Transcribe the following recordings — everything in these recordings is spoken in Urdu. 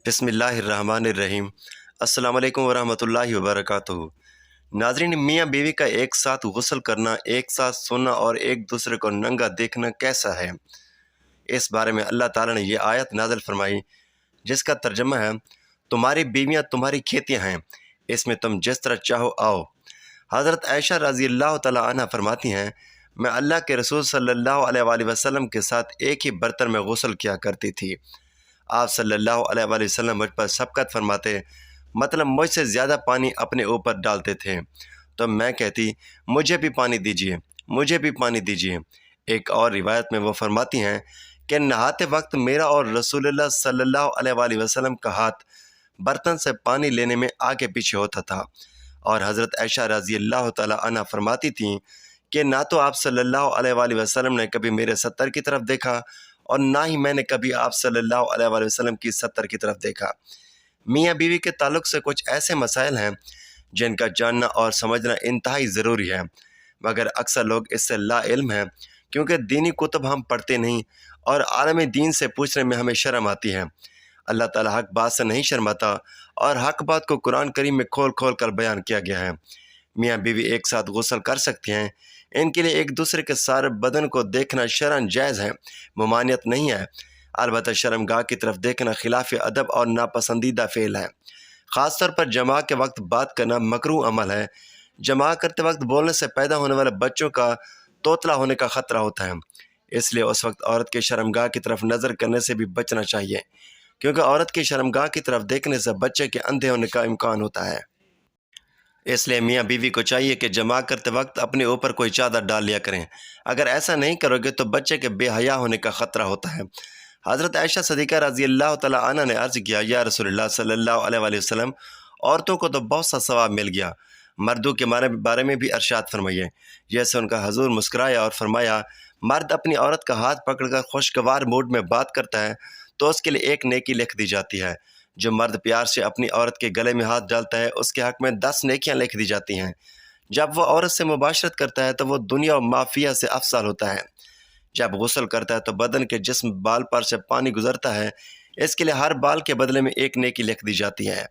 بسم اللہ الرحمن الرحیم۔ السلام علیکم ورحمۃ اللہ وبرکاتہ۔ ناظرین، میاں بیوی کا ایک ساتھ غسل کرنا، ایک ساتھ سونا اور ایک دوسرے کو ننگا دیکھنا کیسا ہے؟ اس بارے میں اللہ تعالیٰ نے یہ آیت نازل فرمائی جس کا ترجمہ ہے، تمہاری بیویاں تمہاری کھیتیاں ہیں، اس میں تم جس طرح چاہو آؤ۔ حضرت عائشہ رضی اللہ تعالیٰ عنہ فرماتی ہیں، میں اللہ کے رسول صلی اللہ علیہ وآلہ وسلم کے ساتھ ایک ہی برتن میں غسل کیا کرتی تھی۔ آپ صلی اللہ علیہ وآلہ وسلم مجھ پر شفقت فرماتے، مطلب مجھ سے زیادہ پانی اپنے اوپر ڈالتے تھے، تو میں کہتی مجھے بھی پانی دیجیے، مجھے بھی پانی دیجیے۔ ایک اور روایت میں وہ فرماتی ہیں کہ نہاتے وقت میرا اور رسول اللہ صلی اللہ علیہ وآلہ وسلم کا ہاتھ برتن سے پانی لینے میں آگے پیچھے ہوتا تھا، اور حضرت عائشہ رضی اللہ تعالیٰ عنہ فرماتی تھیں کہ نہ تو آپ صلی اللہ علیہ وآلہ وسلم نے کبھی میرے ستر کی طرف دیکھا اور نہ ہی میں نے کبھی آپ صلی اللہ علیہ وآلہ وسلم کی ستر کی طرف دیکھا۔ میاں بیوی کے تعلق سے کچھ ایسے مسائل ہیں جن کا جاننا اور سمجھنا انتہائی ضروری ہے، مگر اکثر لوگ اس سے لا علم ہیں، کیونکہ دینی کتب ہم پڑھتے نہیں اور عالم دین سے پوچھنے میں ہمیں شرم آتی ہے۔ اللہ تعالیٰ حق بات سے نہیں شرماتا، اور حق بات کو قرآن کریم میں کھول کھول کر بیان کیا گیا ہے۔ میاں بیوی ایک ساتھ غسل کر سکتے ہیں، ان کے لیے ایک دوسرے کے سارے بدن کو دیکھنا شرعاً جائز ہے، ممانعت نہیں ہے، البتہ شرمگاہ کی طرف دیکھنا خلاف ادب اور ناپسندیدہ فعل ہے۔ خاص طور پر جماع کے وقت بات کرنا مکروہ عمل ہے۔ جماع کرتے وقت بولنے سے پیدا ہونے والے بچوں کا توتلا ہونے کا خطرہ ہوتا ہے، اس لیے اس وقت عورت کے شرمگاہ کی طرف نظر کرنے سے بھی بچنا چاہیے، کیونکہ عورت کی شرمگاہ کی طرف دیکھنے سے بچے کے اندھے ہونے کا امکان ہوتا ہے۔ اس لیے میاں بیوی کو چاہیے کہ جماع کرتے وقت اپنے اوپر کوئی چادر ڈال لیا کریں۔ اگر ایسا نہیں کرو گے تو بچے کے بے حیا ہونے کا خطرہ ہوتا ہے۔ حضرت عائشہ صدیقہ رضی اللہ تعالیٰ عنہ نے عرض کیا، یا رسول اللہ صلی اللہ علیہ وآلہ وسلم، عورتوں کو تو بہت سا ثواب مل گیا، مردوں کے بارے میں بھی ارشاد فرمائیے۔ جیسے ان کا حضور مسکرایا اور فرمایا، مرد اپنی عورت کا ہاتھ پکڑ کر خوشگوار موڈ میں بات کرتا ہے تو اس کے لیے ایک نیکی لکھ دی جاتی ہے۔ جو مرد پیار سے اپنی عورت کے گلے میں ہاتھ ڈالتا ہے اس کے حق میں 10 نیکیاں لکھ دی جاتی ہیں۔ جب وہ عورت سے مباشرت کرتا ہے تو وہ دنیا و مافیہ سے افضل ہوتا ہے۔ جب غسل کرتا ہے تو بدن کے جسم بال پر سے پانی گزرتا ہے، اس کے لیے ہر بال کے بدلے میں ایک نیکی لکھ دی جاتی ہے،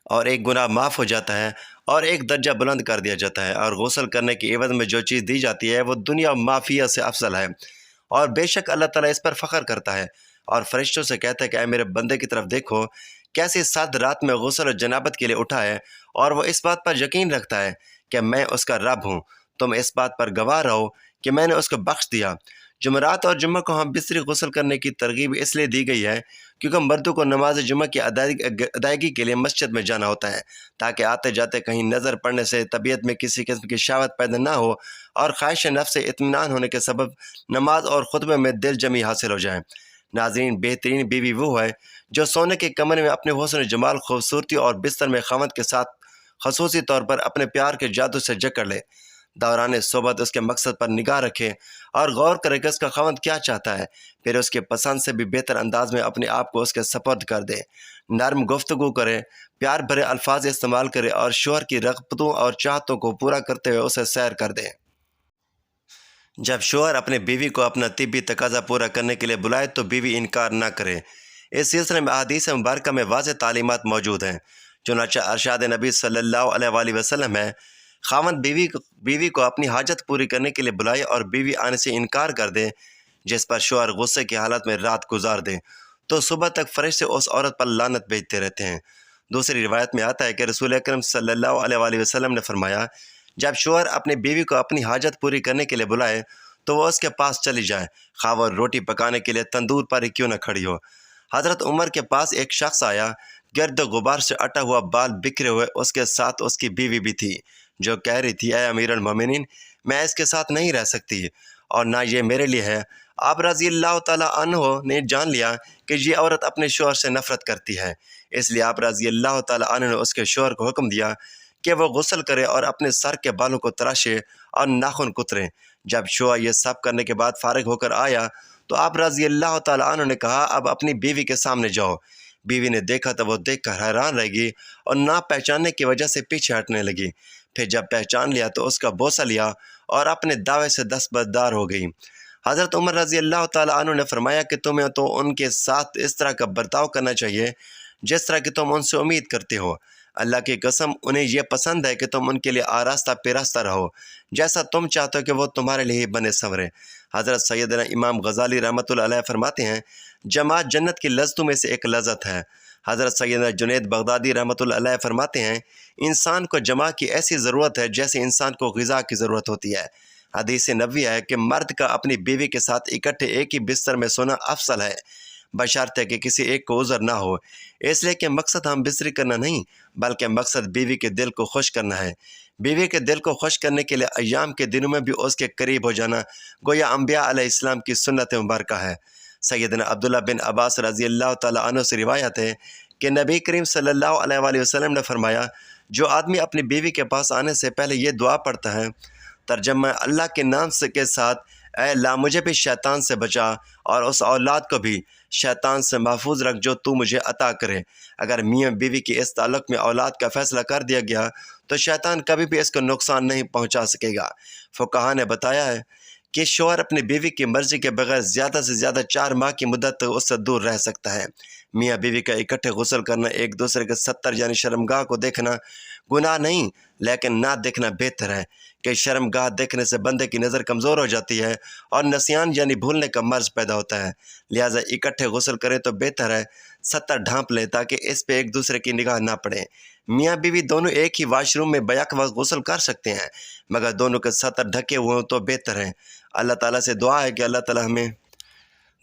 اور ایک گناہ معاف ہو جاتا ہے، اور ایک درجہ بلند کر دیا جاتا ہے۔ اور غسل کرنے کی عوض میں جو چیز دی جاتی ہے وہ دنیا و مافیہ سے افضل ہے، اور بے شک اللہ تعالیٰ اس پر فخر کرتا ہے، اور فرشتوں سے کہتا ہے کہ اے میرے بندے کی طرف دیکھو، کیسی صد رات میں غسل و جنابت کے لیے اٹھا ہے، اور وہ اس بات پر یقین رکھتا ہے کہ میں اس کا رب ہوں۔ تم اس بات پر گواہ رہو کہ میں نے اس کو بخش دیا۔ جمعرات اور جمعہ کو ہم بستری غسل کرنے کی ترغیب اس لیے دی گئی ہے کیونکہ مردوں کو نماز جمعہ کی ادائیگی کے لیے مسجد میں جانا ہوتا ہے، تاکہ آتے جاتے کہیں نظر پڑنے سے طبیعت میں کسی قسم کی شہوت پیدا نہ ہو، اور خواہش نفس سے اطمینان ہونے کے سبب نماز اور خطبے میں دل جمی حاصل ہو جائے۔ ناظرین، بہترین بیوی وہ ہے جو سونے کے کمرے میں اپنے حسن و جمال، خوبصورتی اور بستر میں خاوند کے ساتھ خصوصی طور پر اپنے پیار کے جادو سے جکڑ لے، دوران صحبت اس کے مقصد پر نگاہ رکھے اور غور کرے کہ اس کا خاوند کیا چاہتا ہے، پھر اس کے پسند سے بھی بہتر انداز میں اپنے آپ کو اس کے سپرد کر دے، نرم گفتگو کرے، پیار بھرے الفاظ استعمال کرے، اور شوہر کی رغبتوں اور چاہتوں کو پورا کرتے ہوئے اسے سیر کر دے۔ جب شوہر اپنے بیوی کو اپنا طبی تقاضا پورا کرنے کے لیے بلائے تو بیوی انکار نہ کرے۔ اس سلسلے میں احادیث مبارکہ میں واضح تعلیمات موجود ہیں، چنانچہ ارشاد نبی صلی اللہ علیہ وآلہ وسلم ہے، خاوند بیوی کو اپنی حاجت پوری کرنے کے لیے بلائے اور بیوی آنے سے انکار کر دے، جس پر شوہر غصے کی حالت میں رات گزار دے تو صبح تک فرشتے اس عورت پر لعنت بھیجتے رہتے ہیں۔ دوسری روایت میں آتا ہے کہ رسول اکرم صلی اللہ علیہ وآلہ وسلم نے فرمایا، جب شوہر اپنی بیوی کو اپنی حاجت پوری کرنے کے لیے بلائے تو وہ اس کے پاس چلی جائے، خواہ وہ روٹی پکانے کے لیے تندور پر ہی کیوں نہ کھڑی ہو۔ حضرت عمر کے پاس ایک شخص آیا، گرد و غبار سے اٹا ہوا بال بکھرے ہوئے، اس کے ساتھ اس کی بیوی بھی تھی، جو کہہ رہی تھی، اے امیر المومنین، میں اس کے ساتھ نہیں رہ سکتی اور نہ یہ میرے لیے ہے۔ آپ رضی اللہ تعالیٰ عنہ نے جان لیا کہ یہ عورت اپنے شوہر سے نفرت کرتی ہے، اس لیے آپ رضی اللہ تعالیٰ عنہ نے اس کے شوہر کو حکم دیا کہ وہ غسل کرے اور اپنے سر کے بالوں کو تراشے اور ناخن کترے۔ جب شوہر یہ سب کرنے کے بعد فارغ ہو کر آیا تو آپ رضی اللہ تعالیٰ عنہ نے کہا، اب اپنی بیوی کے سامنے جاؤ۔ بیوی نے دیکھا تو وہ دیکھ کر حیران رہ گئی اور نہ پہچاننے کی وجہ سے پیچھے ہٹنے لگی۔ پھر جب پہچان لیا تو اس کا بوسہ لیا اور اپنے دعوے سے دستبردار ہو گئی۔ حضرت عمر رضی اللہ تعالیٰ عنہ نے فرمایا کہ تمہیں تو ان کے ساتھ اس طرح کا برتاؤ کرنا چاہیے جس طرح کہ تم ان سے امید کرتے ہو۔ اللہ کی قسم انہیں یہ پسند ہے کہ تم ان کے لیے آراستہ پیراستہ رہو، جیسا تم چاہتے ہو کہ وہ تمہارے لیے بنے سنورے۔ حضرت سیدنا امام غزالی رحمۃ اللہ علیہ فرماتے ہیں جماعت جنت کی لذتوں میں سے ایک لذت ہے۔ حضرت سیدنا جنید بغدادی رحمۃ اللہ علیہ فرماتے ہیں انسان کو جماعت کی ایسی ضرورت ہے جیسے انسان کو غذا کی ضرورت ہوتی ہے۔ حدیث نبوی ہے کہ مرد کا اپنی بیوی کے ساتھ اکٹھے ایک ہی بستر میں سونا افضل ہے، بشرطے کہ کسی ایک کو عذر نہ ہو، اس لیے کہ مقصد ہم بستری کرنا نہیں بلکہ مقصد بیوی کے دل کو خوش کرنا ہے۔ بیوی کے دل کو خوش کرنے کے لیے ایام کے دنوں میں بھی اس کے قریب ہو جانا گویا انبیاء علیہ السلام کی سنت مبارکہ ہے۔ سیدنا عبداللہ بن عباس رضی اللہ تعالیٰ عنہ سے روایت ہے کہ نبی کریم صلی اللہ علیہ وآلہ وسلم نے فرمایا جو آدمی اپنی بیوی کے پاس آنے سے پہلے یہ دعا پڑھتا ہے، ترجمہ اللہ کے نام کے ساتھ اے اللہ مجھے بھی شیطان سے بچا اور اس اولاد کو بھی شیطان سے محفوظ رکھ جو تو مجھے عطا کرے۔ اگر میاں بیوی کی اس تعلق میں اولاد کا فیصلہ کر دیا گیا تو شیطان کبھی بھی اس کو نقصان نہیں پہنچا سکے گا۔ فقہا نے بتایا ہے کہ شوہر اپنی بیوی کی مرضی کے بغیر زیادہ سے زیادہ 4 ماہ کی مدت تک اس سے دور رہ سکتا ہے۔ میاں بیوی کا اکٹھے غسل کرنا، ایک دوسرے کے 70 یعنی شرمگاہ کو دیکھنا گناہ نہیں لیکن نہ دیکھنا بہتر ہے کہ شرمگاہ دیکھنے سے بندے کی نظر کمزور ہو جاتی ہے اور نسیان یعنی بھولنے کا مرض پیدا ہوتا ہے، لہٰذا اکٹھے غسل کریں تو بہتر ہے۔ 70 ڈھانپ لیں تاکہ اس پہ ایک دوسرے کی نگاہ نہ پڑے۔ میاں بیوی دونوں ایک ہی واش روم میں بیک وقت غسل کر سکتے ہیں مگر دونوں کے 70 ڈھکے ہوئے ہوں تو بہتر ہے۔ اللہ تعالیٰ سے دعا ہے کہ اللہ تعالیٰ ہمیں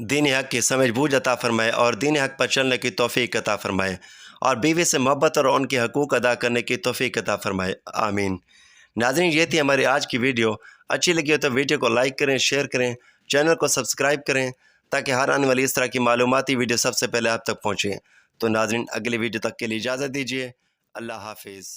دین حق کی سمجھ بوجھ عطا فرمائے اور دین حق پر چلنے کی توفیق عطا فرمائے اور بیوی سے محبت اور ان کے حقوق ادا کرنے کی توفیق عطا فرمائے، آمین۔ ناظرین یہ تھی ہماری آج کی ویڈیو، اچھی لگی ہو تو ویڈیو کو لائک کریں، شیئر کریں، چینل کو سبسکرائب کریں تاکہ ہر آنے والی اس طرح کی معلوماتی ویڈیو سب سے پہلے آپ تک پہنچیں۔ تو ناظرین اگلی ویڈیو تک کے لیے اجازت دیجیے، اللہ حافظ۔